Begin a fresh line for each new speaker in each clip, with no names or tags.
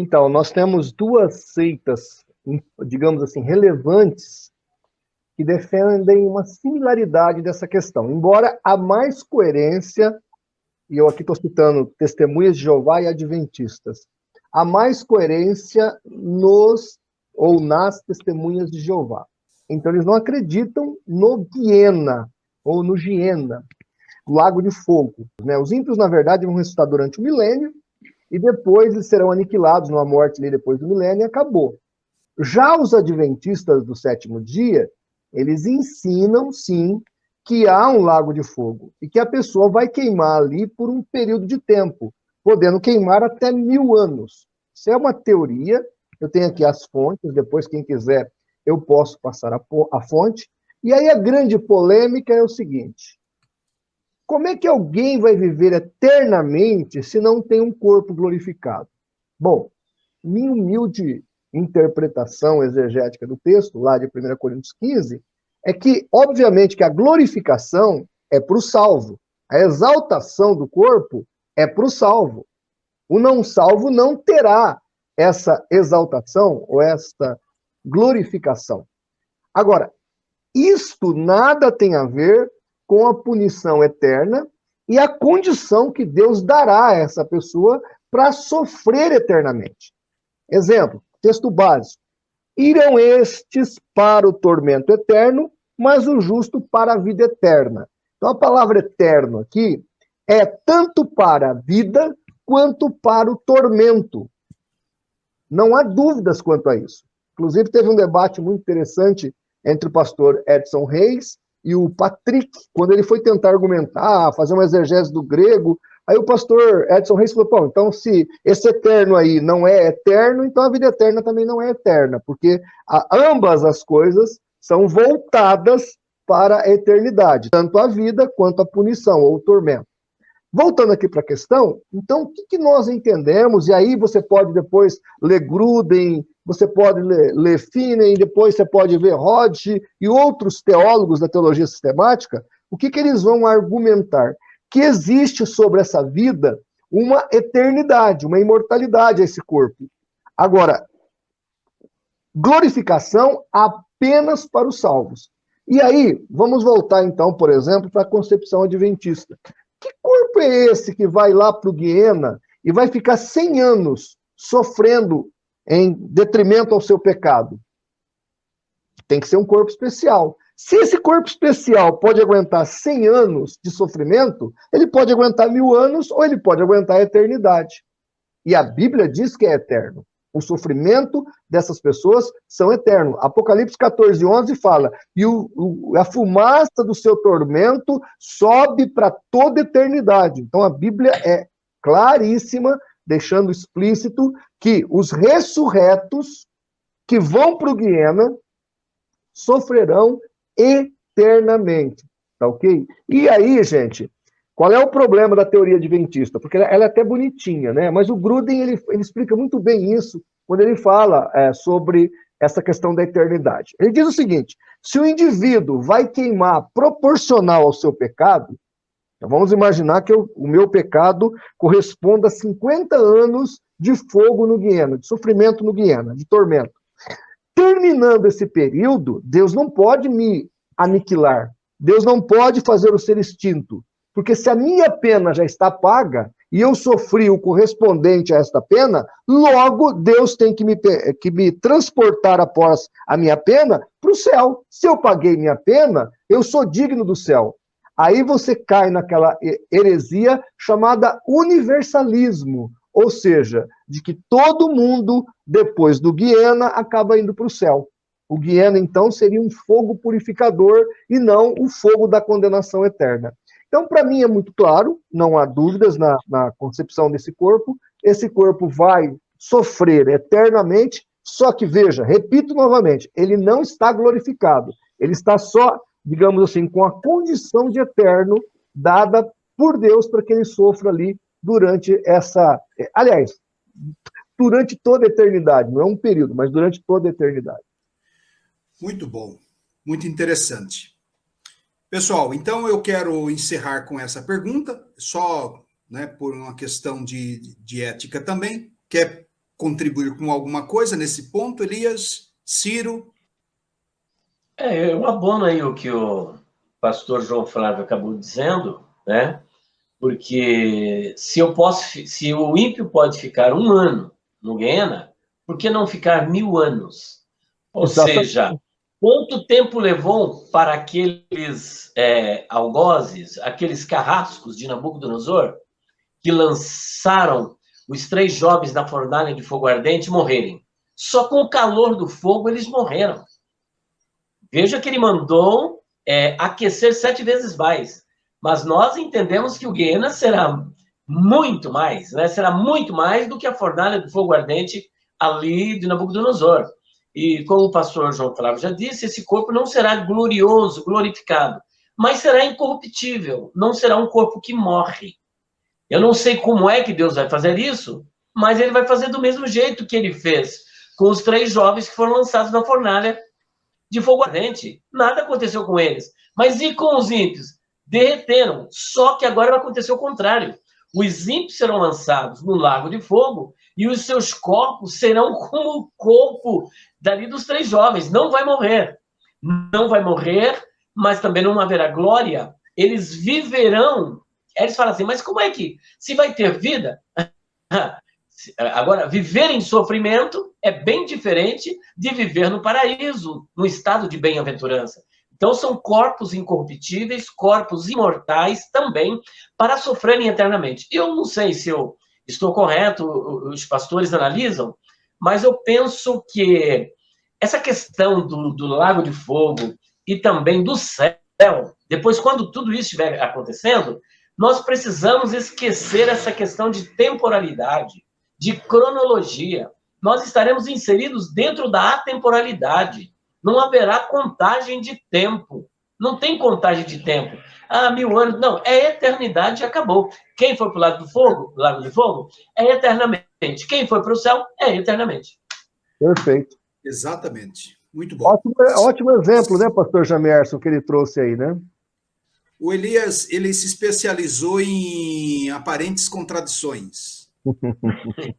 Então, nós temos duas seitas, digamos assim, relevantes, que defendem uma similaridade dessa questão. Embora há mais coerência, e eu aqui estou citando Testemunhas de Jeová e Adventistas, há mais coerência nos ou nas Testemunhas de Jeová. Então, eles não acreditam no Guiena, ou no Giena, Lago de Fogo. Né? Os ímpios, na verdade, vão ressuscitar durante o milênio, e depois eles serão aniquilados numa morte ali depois do milênio e acabou. Já os adventistas do sétimo dia, eles ensinam, sim, que há um lago de fogo e que a pessoa vai queimar ali por um período de tempo, podendo queimar até 1000 anos. Isso é uma teoria, eu tenho aqui as fontes, depois quem quiser eu posso passar a fonte. E aí a grande polêmica é o seguinte: como é que alguém vai viver eternamente se não tem um corpo glorificado? Bom, minha humilde interpretação exegética do texto, lá de 1 Coríntios 15, é que, obviamente, que a glorificação é para o salvo. A exaltação do corpo é para o salvo. O não salvo não terá essa exaltação ou esta glorificação. Agora, isto nada tem a ver com a punição eterna e a condição que Deus dará a essa pessoa para sofrer eternamente. Exemplo, texto básico. Irão estes para o tormento eterno, mas o justo para a vida eterna. Então, a palavra eterno aqui é tanto para a vida quanto para o tormento. Não há dúvidas quanto a isso. Inclusive, teve um debate muito interessante entre o pastor Edson Reis e o Patrick, quando ele foi tentar argumentar, fazer uma exegese do grego. Aí o pastor Edson Reis falou, pô, então se esse eterno aí não é eterno, então a vida eterna também não é eterna, porque ambas as coisas são voltadas para a eternidade, tanto a vida quanto a punição ou o tormento. Voltando aqui para a questão, então o que nós entendemos, e aí você pode depois ler Gruden, você pode ler Finney, depois você pode ver Hodge e outros teólogos da teologia sistemática, o que eles vão argumentar? Que existe sobre essa vida uma eternidade, uma imortalidade a esse corpo. Agora, glorificação apenas para os salvos. E aí, vamos voltar então, por exemplo, para a concepção adventista. Que corpo é esse que vai lá para o Guiena e vai ficar 100 anos sofrendo em detrimento ao seu pecado? Tem que ser um corpo especial. Se esse corpo especial pode aguentar 100 anos de sofrimento, ele pode aguentar 1000 anos ou ele pode aguentar a eternidade. E a Bíblia diz que é eterno. O sofrimento dessas pessoas são eternos. Apocalipse 14:11 fala, e a fumaça do seu tormento sobe para toda eternidade. Então a Bíblia é claríssima, deixando explícito que os ressurretos que vão para o Guiena sofrerão eternamente, tá ok? E aí, gente, qual é o problema da teoria adventista? Porque ela é até bonitinha, né? Mas o Gruden, ele explica muito bem isso quando ele fala sobre essa questão da eternidade. Ele diz o seguinte, se o indivíduo vai queimar proporcional ao seu pecado, então vamos imaginar que o meu pecado corresponda a 50 anos de fogo no Guiena, de sofrimento no Guiena, de tormento. Terminando esse período, Deus não pode me aniquilar. Deus não pode fazer o ser extinto. Porque se a minha pena já está paga e eu sofri o correspondente a esta pena, logo Deus tem que me transportar após a minha pena para o céu. Se eu paguei minha pena, eu sou digno do céu. Aí você cai naquela heresia chamada universalismo, ou seja, de que todo mundo, depois do Guiena, acaba indo para o céu. O Guiena, então, seria um fogo purificador e não o fogo da condenação eterna. Então, para mim é muito claro, não há dúvidas na concepção desse corpo. Esse corpo vai sofrer eternamente, só que, veja, repito novamente, ele não está glorificado. Ele está só, digamos assim, com a condição de eterno dada por Deus para que ele sofra ali durante essa... Aliás, durante toda a eternidade, não é um período, mas durante toda a eternidade.
Muito bom, muito interessante. Pessoal, então eu quero encerrar com essa pergunta, só por uma questão de ética também, que é contribuir com alguma coisa nesse ponto, Elias? Ciro?
Eu abono aí o que o pastor João Flávio acabou dizendo, né? Porque se o ímpio pode ficar 1 ano no Guiena, por que não ficar 1000 anos? Ou
Exatamente.
seja, quanto tempo levou para aqueles algozes, aqueles carrascos de Nabucodonosor, que lançaram os 3 jovens na fornalha de fogo ardente morrerem? Só com o calor do fogo eles morreram. Veja que ele mandou aquecer 7 vezes mais. Mas nós entendemos que o Guiena será muito mais, né? Será muito mais do que a fornalha de fogo ardente ali de Nabucodonosor. E como o pastor João Flávio já disse, esse corpo não será glorioso, glorificado, mas será incorruptível, não será um corpo que morre. Eu não sei como é que Deus vai fazer isso, mas ele vai fazer do mesmo jeito que ele fez com os 3 jovens que foram lançados na fornalha de fogo ardente. Nada aconteceu com eles. Mas e com os ímpios? Derreteram. Só que agora vai acontecer o contrário. Os ímpios serão lançados no lago de fogo e os seus corpos serão como o corpo dali dos 3 jovens. Não vai morrer. Não vai morrer, mas também não haverá glória. Eles viverão. Eles falam assim, mas como é que se vai ter vida? Agora, viver em sofrimento é bem diferente de viver no paraíso, no estado de bem-aventurança. Então, são corpos incorruptíveis, corpos imortais também, para sofrerem eternamente. Eu não sei se eu estou correto, os pastores analisam, mas eu penso que essa questão do lago de fogo e também do céu, depois, quando tudo isso estiver acontecendo, nós precisamos esquecer essa questão de temporalidade, de cronologia. Nós estaremos inseridos dentro da atemporalidade. Não haverá contagem de tempo. Não tem contagem de tempo. 1000 anos. Não, é eternidade e acabou. Quem foi para o lago de fogo, é eternamente. Quem foi para o céu, é eternamente.
Perfeito.
Exatamente. Muito bom.
Ótimo exemplo, né, pastor Jamerson, que ele trouxe aí, né?
O Elias, ele se especializou em aparentes contradições.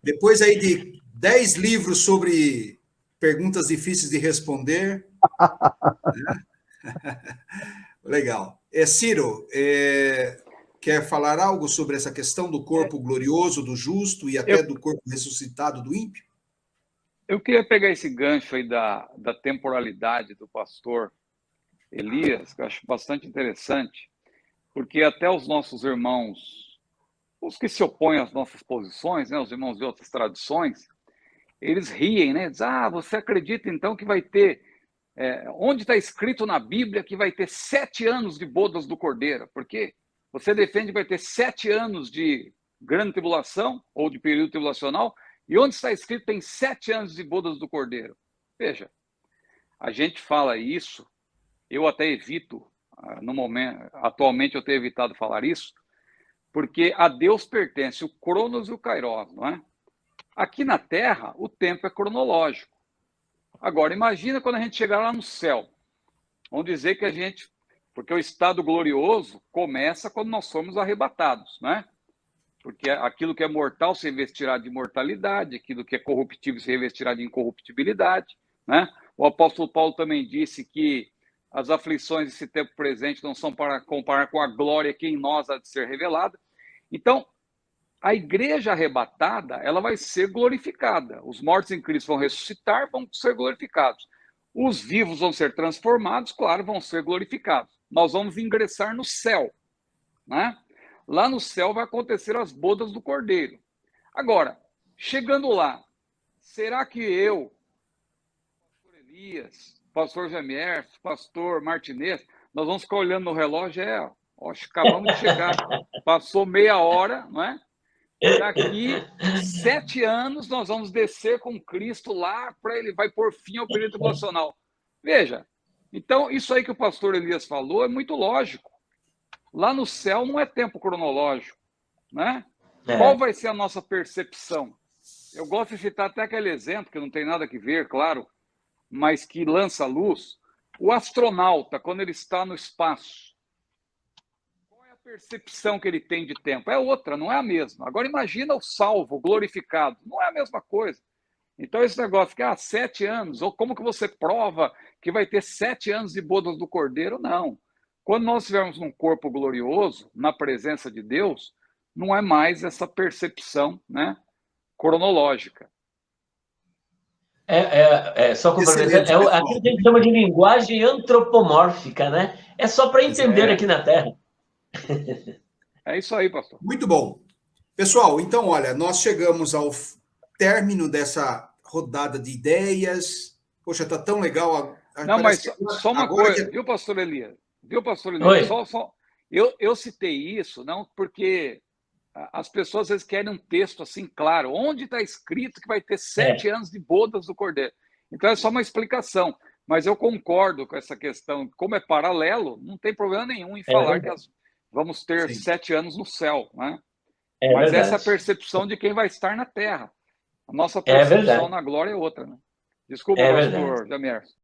Depois aí de 10 livros sobre perguntas difíceis de responder. Né? Legal. Ciro, quer falar algo sobre essa questão do corpo glorioso do justo e até do corpo ressuscitado do ímpio?
Eu queria pegar esse gancho aí da temporalidade do pastor Elias, que eu acho bastante interessante, porque até os nossos irmãos, os que se opõem às nossas posições, né, os irmãos de outras tradições, eles riem, né? Dizem, você acredita então que vai ter, onde está escrito na Bíblia que vai ter 7 anos de bodas do Cordeiro? Porque você defende que vai ter 7 anos de grande tribulação, ou de período tribulacional, e onde está escrito tem 7 anos de bodas do Cordeiro? Veja, a gente fala isso, eu até evito, no momento, atualmente eu tenho evitado falar isso, porque a Deus pertence o Cronos e o Kairos, não é? Aqui na Terra, o tempo é cronológico. Agora, imagina quando a gente chegar lá no céu. Vamos dizer que a gente... Porque o estado glorioso começa quando nós somos arrebatados, né? Porque aquilo que é mortal se revestirá de mortalidade, aquilo que é corruptível se revestirá de incorruptibilidade, né? O apóstolo Paulo também disse que as aflições desse tempo presente não são para comparar com a glória que em nós há de ser revelada. Então, a igreja arrebatada, ela vai ser glorificada. Os mortos em Cristo vão ressuscitar, vão ser glorificados. Os vivos vão ser transformados, claro, vão ser glorificados. Nós vamos ingressar no céu, né? Lá no céu vai acontecer as bodas do Cordeiro. Agora, chegando lá, será que eu, pastor Elias, pastor Jamier, pastor Martinez, nós vamos ficar olhando no relógio? Acabamos de chegar, passou meia hora, não é? Daqui 7 anos nós vamos descer com Cristo lá para ele vai pôr fim ao período tribulacional. Veja, então isso aí que o pastor Elias falou é muito lógico. Lá no céu não é tempo cronológico, né? Qual vai ser a nossa percepção? Eu gosto de citar até aquele exemplo, que não tem nada a ver, claro, mas que lança luz. O astronauta, quando ele está no espaço, qual é a percepção que ele tem de tempo é outra, não é a mesma. Agora imagina o salvo, o glorificado, não é a mesma coisa. Então esse negócio que 7 anos, ou como que você prova que vai ter 7 anos de bodas do Cordeiro? Não. Quando nós estivermos num corpo glorioso, na presença de Deus, não é mais essa percepção, né, cronológica.
Só complementando, aquilo que a gente chama de linguagem antropomórfica, né? É só para entender aqui na Terra.
É isso aí, pastor.
Muito bom. Pessoal, então, olha, nós chegamos ao término dessa rodada de ideias. Poxa, tá tão legal.
Não, mas só uma coisa, viu, pastor Elias? Viu, pastor Elias? Eu citei isso, não porque as pessoas às vezes querem um texto assim, claro, onde está escrito que vai ter 7 anos de bodas do Cordeiro. Então é só uma explicação. Mas eu concordo com essa questão. Como é paralelo, não tem problema nenhum em falar que vamos ter 7 anos no céu, né? Mas essa é a percepção de quem vai estar na Terra. A nossa percepção na glória é outra, né? Desculpa, pastor Jamier.